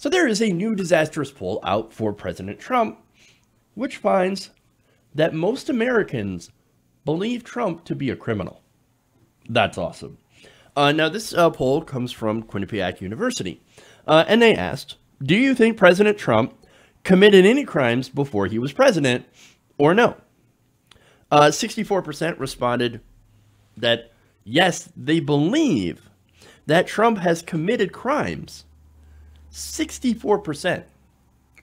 So there is a new disastrous poll out for President Trump, which finds that most Americans believe Trump to be a criminal. That's awesome. Now, this poll comes from Quinnipiac University, and they asked, do you think President Trump committed any crimes before he was president, or no? 64% responded that, yes, they believe that Trump has committed crimes. 64%.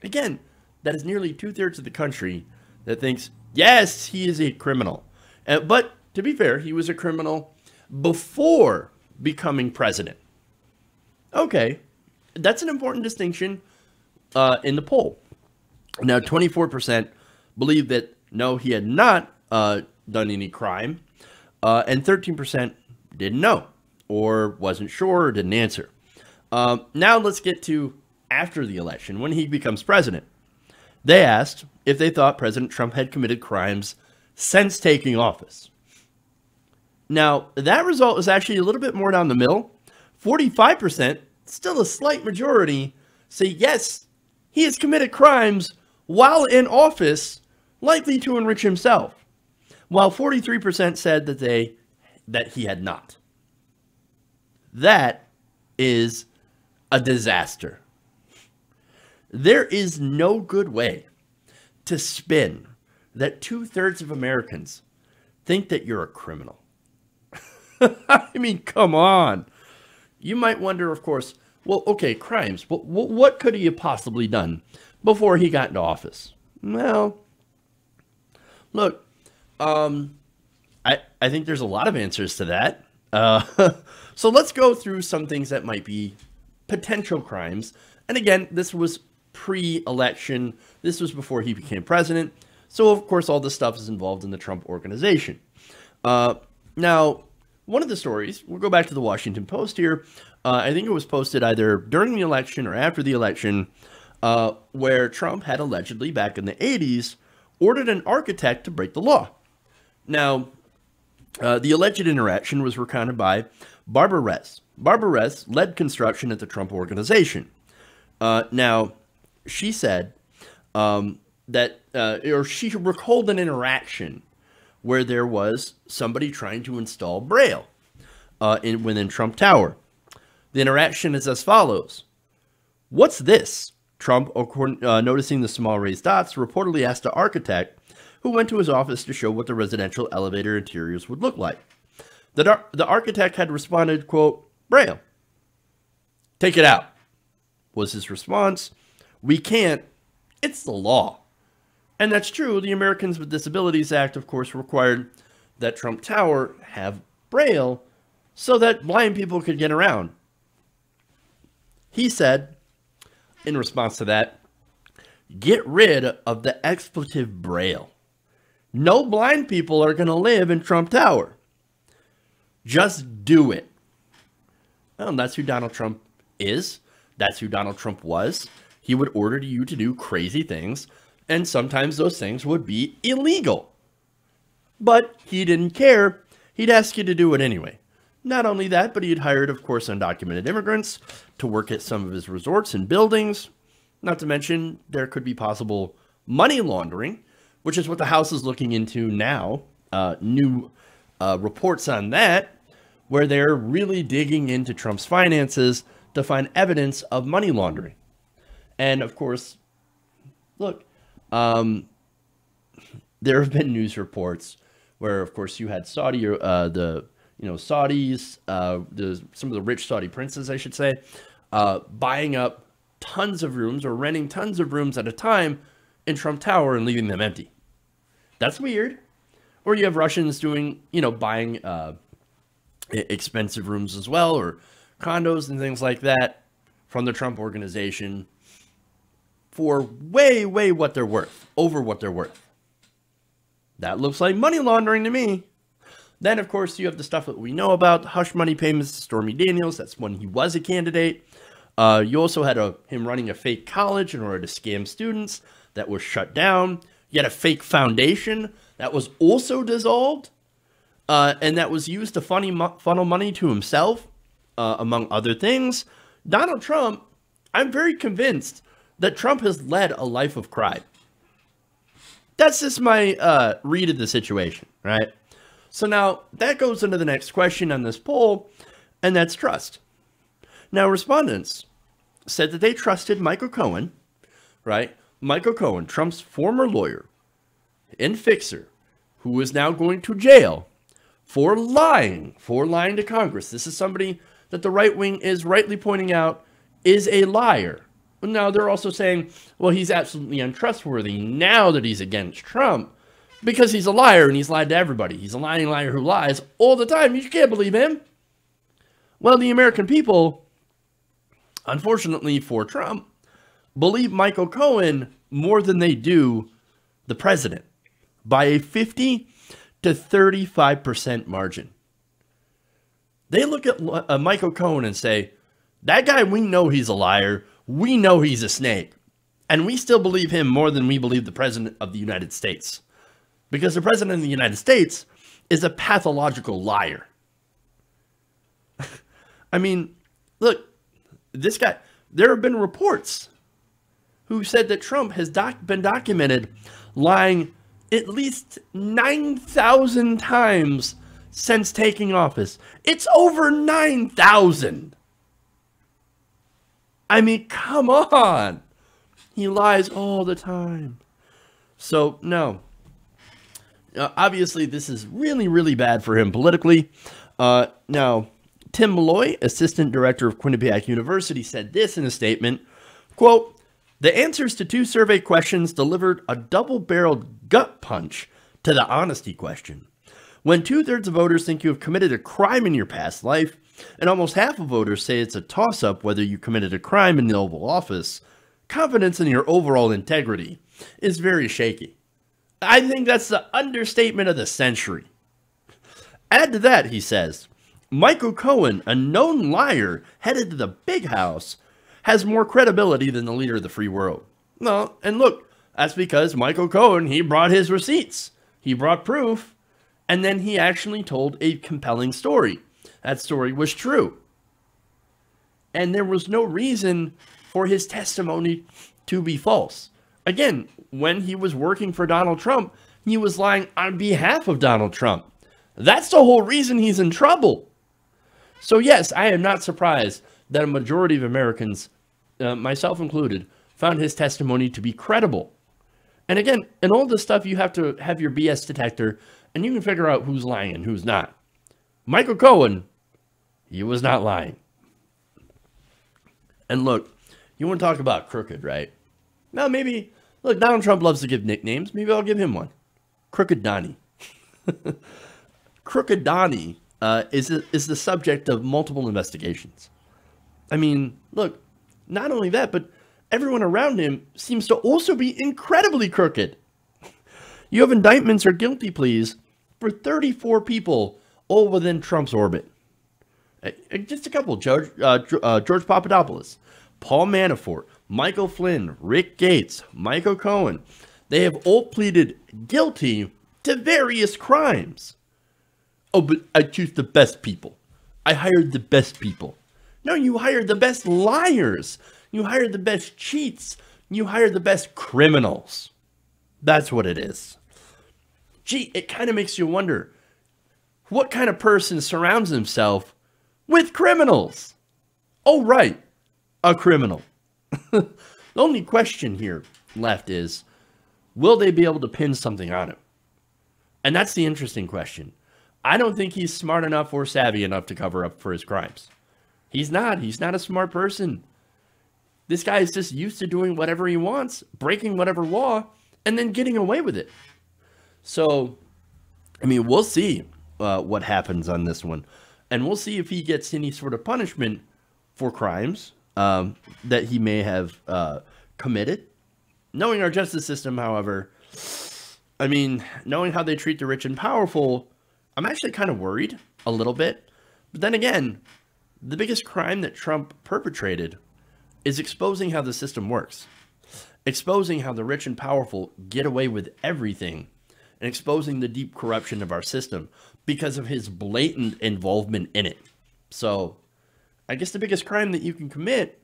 Again, that is nearly two-thirds of the country that thinks, yes, he is a criminal. But to be fair, he was a criminal before becoming president. Okay, that's an important distinction in the poll. Now, 24% believe that, no, he had not done any crime, and 13% didn't know, or wasn't sure, or didn't answer. Now let's get to after the election, when he becomes president. They asked if they thought President Trump had committed crimes since taking office. Now, that result is actually a little bit more down the middle. 45%, still a slight majority, say yes, he has committed crimes while in office, likely to enrich himself, while 43% said that he had not. That is a disaster. There is no good way to spin that two-thirds of Americans think that you're a criminal. I mean, come on. You might wonder, of course, well, okay, crimes. What could he have possibly done before he got into office? Well, look, I think there's a lot of answers to that. So let's go through some things that might be potential crimes. And again, this was pre-election. This was before he became president. So, of course, all this stuff is involved in the Trump organization. Now, one of the stories, we'll go back to the Washington Post here. I think it was posted either during the election or after the election, where Trump had allegedly, back in the 80s, ordered an architect to break the law. Now, the alleged interaction was recounted by Barbara Ress. Barbara Ress led construction at the Trump organization. Now, she said she recalled an interaction where there was somebody trying to install Braille within Trump Tower. The interaction is as follows. What's this? Trump, noticing the small raised dots, reportedly asked the architect, who went to his office to show what the residential elevator interiors would look like. The architect had responded, quote, Braille. Take it out, was his response. We can't. It's the law. And that's true. The Americans with Disabilities Act, of course, required that Trump Tower have Braille so that blind people could get around. He said, in response to that, get rid of the expletive Braille. No blind people are going to live in Trump Tower. Just do it. Well, that's who Donald Trump is. That's who Donald Trump was. He would order you to do crazy things, and sometimes those things would be illegal. But he didn't care. He'd ask you to do it anyway. Not only that, but he'd hired, of course, undocumented immigrants to work at some of his resorts and buildings. Not to mention, there could be possible money laundering, which is what the House is looking into now. New reports on that, where they're really digging into Trump's finances to find evidence of money laundering. And of course, look, there have been news reports where, of course, you had Saudis, some of the rich Saudi princes, I should say, buying up tons of rooms or renting tons of rooms at a time in Trump Tower and leaving them empty. That's weird. Or you have Russians doing, buying expensive rooms as well, or condos and things like that from the Trump organization for way what they're worth, over what they're worth. That looks like money laundering to me. Then, of course, you have the stuff that we know about, hush money payments to Stormy Daniels. That's when he was a candidate. You also had him running a fake college in order to scam students. That was shut down. You had a fake foundation that was also dissolved. And that was used to funnel money to himself, among other things. Donald Trump, I'm very convinced that Trump has led a life of crime. That's just my read of the situation, right? So now that goes into the next question on this poll, and that's trust. Now, respondents said that they trusted Michael Cohen, right? Michael Cohen, Trump's former lawyer and fixer, who is now going to jail for lying to Congress. This is somebody that the right wing is rightly pointing out is a liar. Now, they're also saying, well, he's absolutely untrustworthy now that he's against Trump because he's a liar and he's lied to everybody. He's a lying liar who lies all the time. You can't believe him. Well, the American people, unfortunately for Trump, believe Michael Cohen more than they do the president by a 50 to 35% margin. They look at Michael Cohen and say, that guy, we know he's a liar. We know he's a snake. And we still believe him more than we believe the president of the United States. Because the president of the United States is a pathological liar. I mean, look, this guy, there have been reports who said that Trump has been documented lying at least 9,000 times since taking office. It's over 9,000. I mean, come on. He lies all the time. So, no. Obviously, this is really, really bad for him politically. Now, Tim Malloy, assistant director of Quinnipiac University, said this in a statement, quote, the answers to 2 survey questions delivered a double-barreled gut punch to the honesty question. When 2/3 of voters think you have committed a crime in your past life, and almost half of voters say it's a toss-up whether you committed a crime in the Oval Office, confidence in your overall integrity is very shaky. I think that's the understatement of the century. Add to that, he says, Michael Cohen, a known liar headed to the big house, has more credibility than the leader of the free world. Well, and look, that's because Michael Cohen, he brought his receipts. He brought proof, and then he actually told a compelling story. That story was true. And there was no reason for his testimony to be false. Again, when he was working for Donald Trump, he was lying on behalf of Donald Trump. That's the whole reason he's in trouble. So yes, I am not surprised that a majority of Americans, myself included, found his testimony to be credible. And again, in all this stuff, you have to have your BS detector, and you can figure out who's lying and who's not. Michael Cohen, he was not lying. And look, you want to talk about crooked, right? Now maybe, look, Donald Trump loves to give nicknames. Maybe I'll give him one. Crooked Donnie. Crooked Donnie is the subject of multiple investigations. I mean, look, not only that, but everyone around him seems to also be incredibly crooked. You have indictments or guilty pleas for 34 people, all within Trump's orbit. Just a couple, George Papadopoulos, Paul Manafort, Michael Flynn, Rick Gates, Michael Cohen. They have all pleaded guilty to various crimes. Oh, but I choose the best people. I hired the best people. No, you hired the best liars. You hired the best cheats. You hired the best criminals. That's what it is. Gee, it kind of makes you wonder, what kind of person surrounds himself with criminals? Oh, right, a criminal. The only question here left is, will they be able to pin something on him? And that's the interesting question. I don't think he's smart enough or savvy enough to cover up for his crimes. He's not. He's not a smart person. This guy is just used to doing whatever he wants, breaking whatever law, and then getting away with it. So, I mean, we'll see what happens on this one. And we'll see if he gets any sort of punishment for crimes that he may have committed. Knowing our justice system, however, I mean, knowing how they treat the rich and powerful, I'm actually kind of worried a little bit. But then again, the biggest crime that Trump perpetrated is exposing how the system works. Exposing how the rich and powerful get away with everything. And exposing the deep corruption of our system because of his blatant involvement in it. So, I guess the biggest crime that you can commit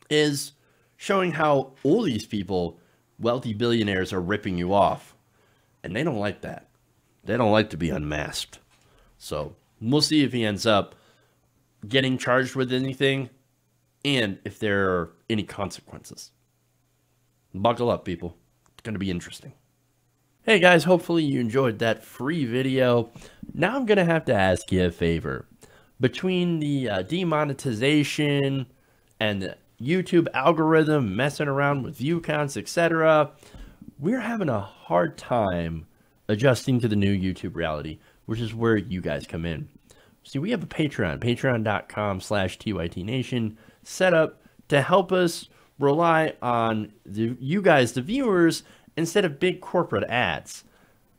is showing how all these people, wealthy billionaires, are ripping you off. And they don't like that. They don't like to be unmasked. So we'll see if he ends up getting charged with anything and if there are any consequences. Buckle up, people. It's going to be interesting. Hey guys, hopefully you enjoyed that free video. Now I'm going to have to ask you a favor. Between the demonetization and the YouTube algorithm messing around with view counts, etc., we're having a hard time adjusting to the new YouTube reality, which is where you guys come in. See, we have a Patreon, patreon.com/TYTNation, set up to help us rely on you guys, the viewers, instead of big corporate ads.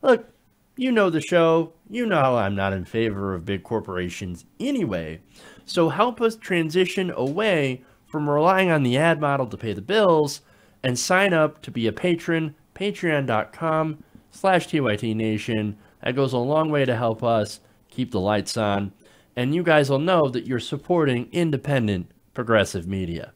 Look, you know the show. You know how I'm not in favor of big corporations anyway. So help us transition away from relying on the ad model to pay the bills and sign up to be a patron, patreon.com/TYTNation. That goes a long way to help us keep the lights on. And you guys will know that you're supporting independent, progressive media.